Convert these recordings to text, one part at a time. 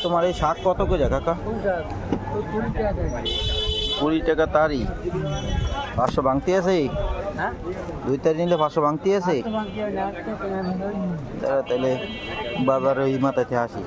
তোমার এই শাক কত করে কাকা? 20 টাকা তারি। 500 ভাঙতি আছে? 2 তারি নিলে 500 ভাঙতি আছে? তাহলে বাজারে ওই মাথাতে আসি।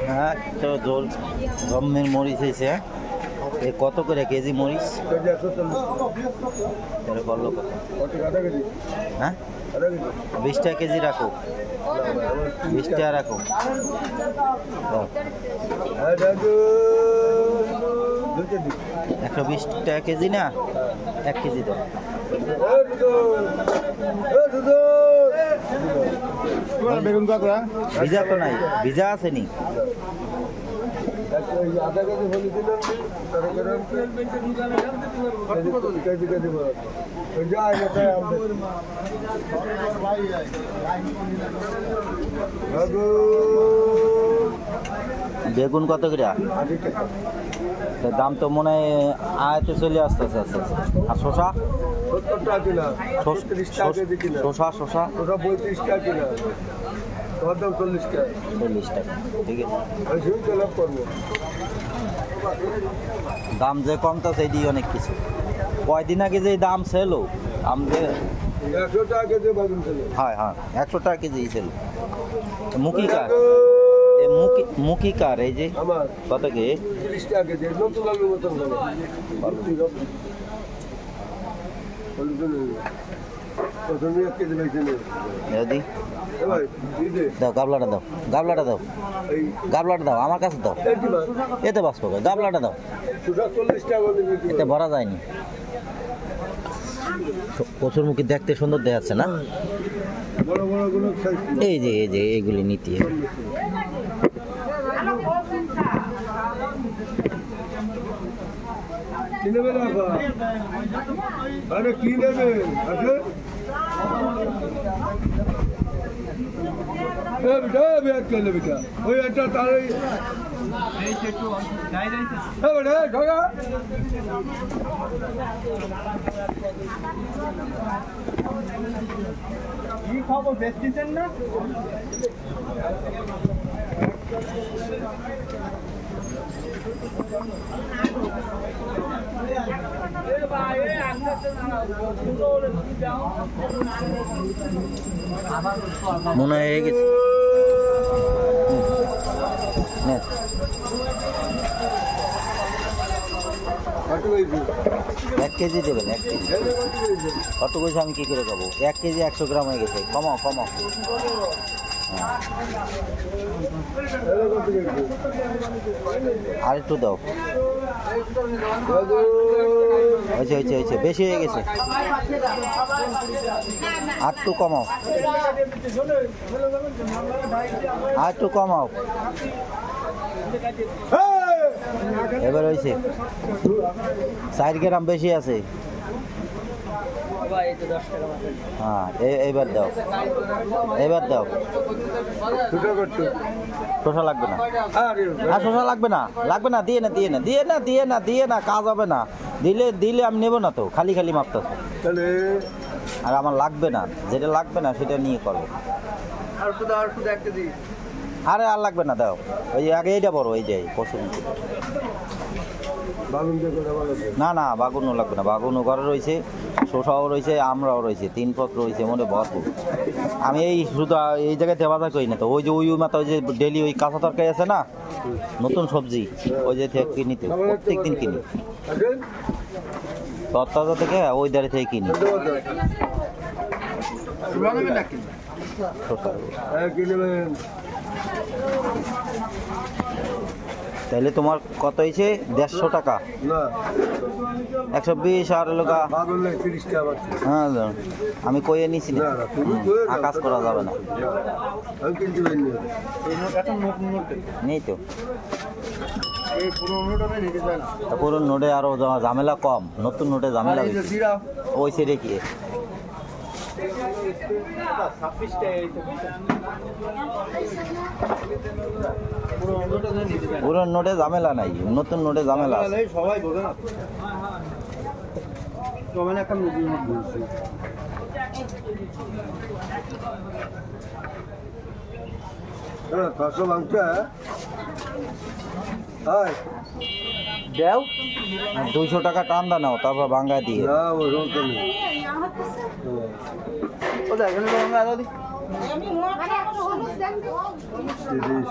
হ্যাঁ তো জোর গমের মরিচ হয়েছে। কত করে কেজি মরিচ? তাহলে বললো কত? হ্যাঁ 20 টাকা কেজি রাখো, 20 টাকা রাখো। 120 টাকা কেজি না? 1 কেজি দাও। বেগুন কাকড়া ভিজা তো নাই, ভিজা আছে নি? বেগুন কত করে? দাম তো মনে হয় আয়তে চলে আসতে আস্তে আস্তে। আর শশা? 70 টাকা কিলো। শশা? শশা 35 টাকা কিলো। তোমার দাম 40 টাকা। 40 টাকা, ঠিক আছে। দাম যে কমতেছে এটি অনেক কিছু। কয়দিন আগে যে দাম ছিল আমাদের 100 টাকা কেজি বেগুন ছিল। হ্যাঁ হ্যাঁ 100 টাকা কেজি ছিল। মুখী কার? মুখী কার এই যে আমার কত কে? 30 টাকা কেজি। নতুন আলুর মতন হবে। প্রথমে 1 কেজি বেচে নেই। দাও গাবলাটা দাও, গাবলাটা দাও, গাবলাটা দাও আমার কাছে দাও। এতে বাঁচবো, গাবলাটা দাও। 40 টাকা এতে ভরা যায়নি। কচুর মুখী দেখতে সুন্দর দেখাচ্ছে না? বড় বড় গুলো এই যে এইগুলি নীতি। কিনবে না আরে কি নেবে? বেটা ব্যাগ কেলে বেটা ওই একটা তার বেটা ঢোকা কি খবর বেচতেছেন না? মনে হয়ে গেছে। 1 কেজি দেবেন, 1 কেজি। কত কইছে আমি কি করে খাবো? 1 কেজি 100 গ্রাম হয়ে গেছে। কমাও কমাও। আর একটু দাও। হয়েছে বেশি হয়ে গেছে। আর একটু কমাও, আর একটু কমাও। এবার হয়েছে 4 গ্রাম বেশি আছে। হ্যাঁ এইবার দাও, এবার দাও। শসা লাগবে না, আর শসা লাগবে না, লাগবে না। দিয়ে না কাজ হবে না। দিলে আমি নেবো না তো, খালি মাপতেছ। আর আমার লাগবে না, যেটা লাগবে না সেটা নিয়ে করো। আরে আর লাগবে না, দাও। ওই আগে এইটা বড়, এই যে পছন্দ। না বাগুনও লাগবে না। বাগুনও ঘরে রয়েছে, শসাও রয়েছে, আমরাও রয়েছে, 3 পত্র রয়েছে, মনে ভরপুর। আমি এই শুধু এই জায়গায় বাজার করি না তো। ওই যে ওই মাথা ওই যে ডেলি ওই কাঁচা তরকারি আছে না, নতুন সবজি, ওই যে থেকে কিনি তো, প্রত্যেক দিন কিনি। তরতাজা থেকে ওই দাঁড়ি থেকে কিনি। তাহলে তোমার কত হয়েছে? 150 টাকা। 120 আর লোকা। হ্যাঁ আমি কইয়ে নিছি না, আকাশ করা যাবে না। নেই তো। এই পুরনো নোটে নিতে যায় না পুরনো নোটে আরো ঝামেলা কম, নতুন নোটে ঝামেলা এই যে বেশি। জিরা ওই সাইডে কি পুরনো নোটে নিতে যায় পুরনো নোটে ঝামেলা নাই, নতুন নোটে ঝামেলা আছে। এই সবাই বোঝে না জমেন একটা নতুন নোট বলছি কাঁচা লঙ্কা হাই দেও 200 টাকা টান্দা নাও, তারপর ভাঙ্গায় দিয়ে। না ওই রোদ নেই ও দেখেন লঙ্কা দাও দি 30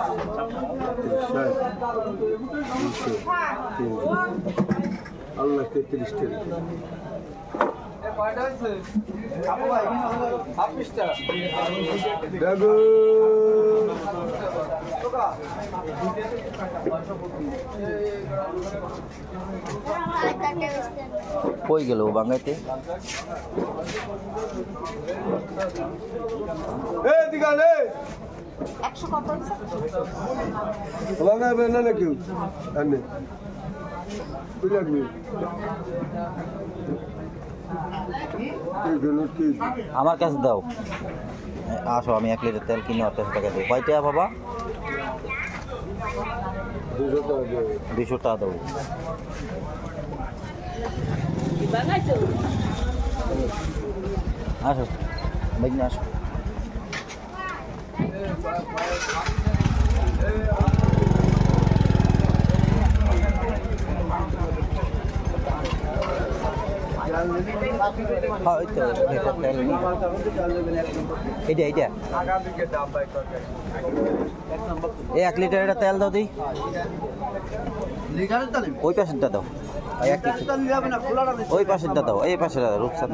আল্লাহ 33 টাকা দেখো কই গেল ও ভাঙ্গাইতে? এই দিগালে 100 কত হচ্ছে? লাগাবে না নাকি আনে কি লাগবে এই জন্য কি আমার কাছে দাও। আসো, আমি 1 লিটার তেল কিনে 28 টাকা দিই। কয় টাকা বাবা? 200 টাকা দেবে 200 টাকা দাও। আসো ভাই, না আসো। হ্যাঁ, ওই তো এটা তেল। এইটা এইটা এই 1 লিটার এটা তেল দাও দিই। লিটারের দাম ওই পাশেরটা দাও। আর 1 লিটার দাম যাবে না খোলাটা ওই পাশেরটা দাও, এই পাশের রূপসান।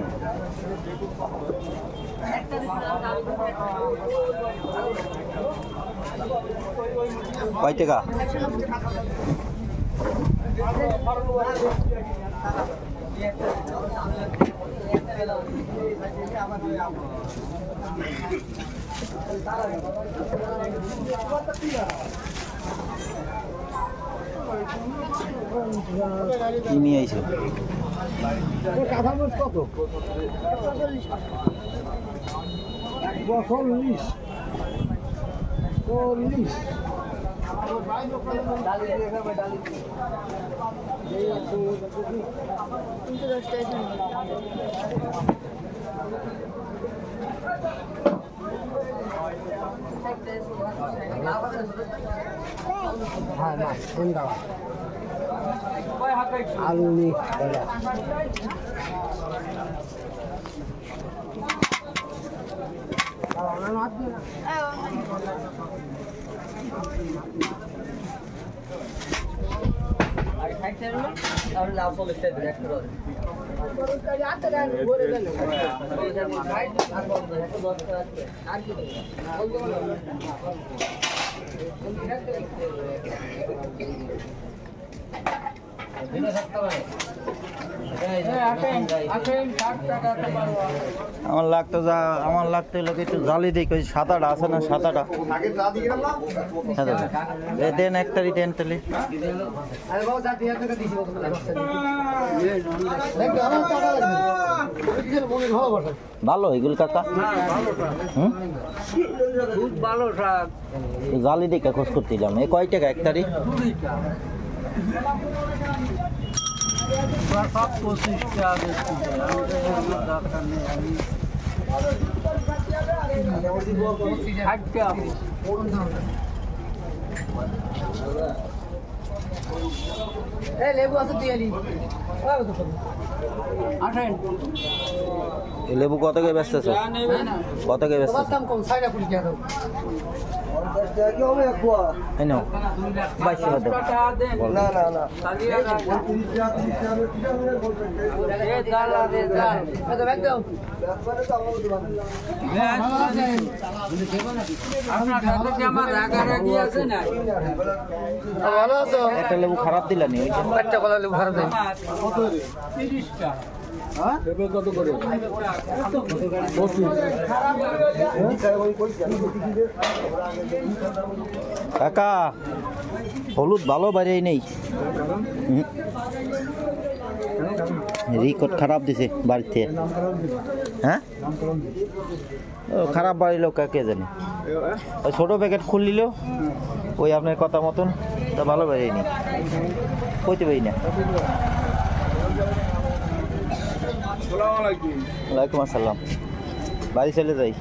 কয় টাকা? কি নিয়ে আইছো? কাঁচামরিচ কত 40 আলু নি আর লাভ চলে একটা আর কি আমার লাগতো হলো কি একটু জালি দিই, ওই সাদাটা আছে না, সাদাটা এ দেন, একটারই দেন তাহলে। আরে বাবা যা 3000 টাকা দিছি ভালো এগুলো কাকা। হুম, খুব ভালো শাক জালি দিকে খোঁজ করতেছিলাম। এ কয় টাকা একটারই? সব 25 টাকা বেশি দরকার নেই আমি লেবু আছে দিয়ে নি এই লেবু কত করে বেচতেছ? কত করে বেচতেছ? কম 60 টাকা দাও কি হবে একবার এই নাও 22 টাকা দাও। না না না একটা লেবু খারাপ দিলানি ওই যে। একটা কলা লেবু খারাপ দেয় কত করে কাকা হলুদ ভালো বাইরেই নেই। কারণ রিকর্ড খারাপ দিছে বাড়িতে। হ্যাঁ ও খারাপ বাড়ির লোক কে জানে। ওই ছোটো প্যাকেট খুললিল ওই আপনার কথা মতন তা ভালো বাইরেই নেই, কইতে পারি না। আসসালামু আলাইকুম। ওয়ালাইকুম আসসালাম। বাড়ি চলে যাই।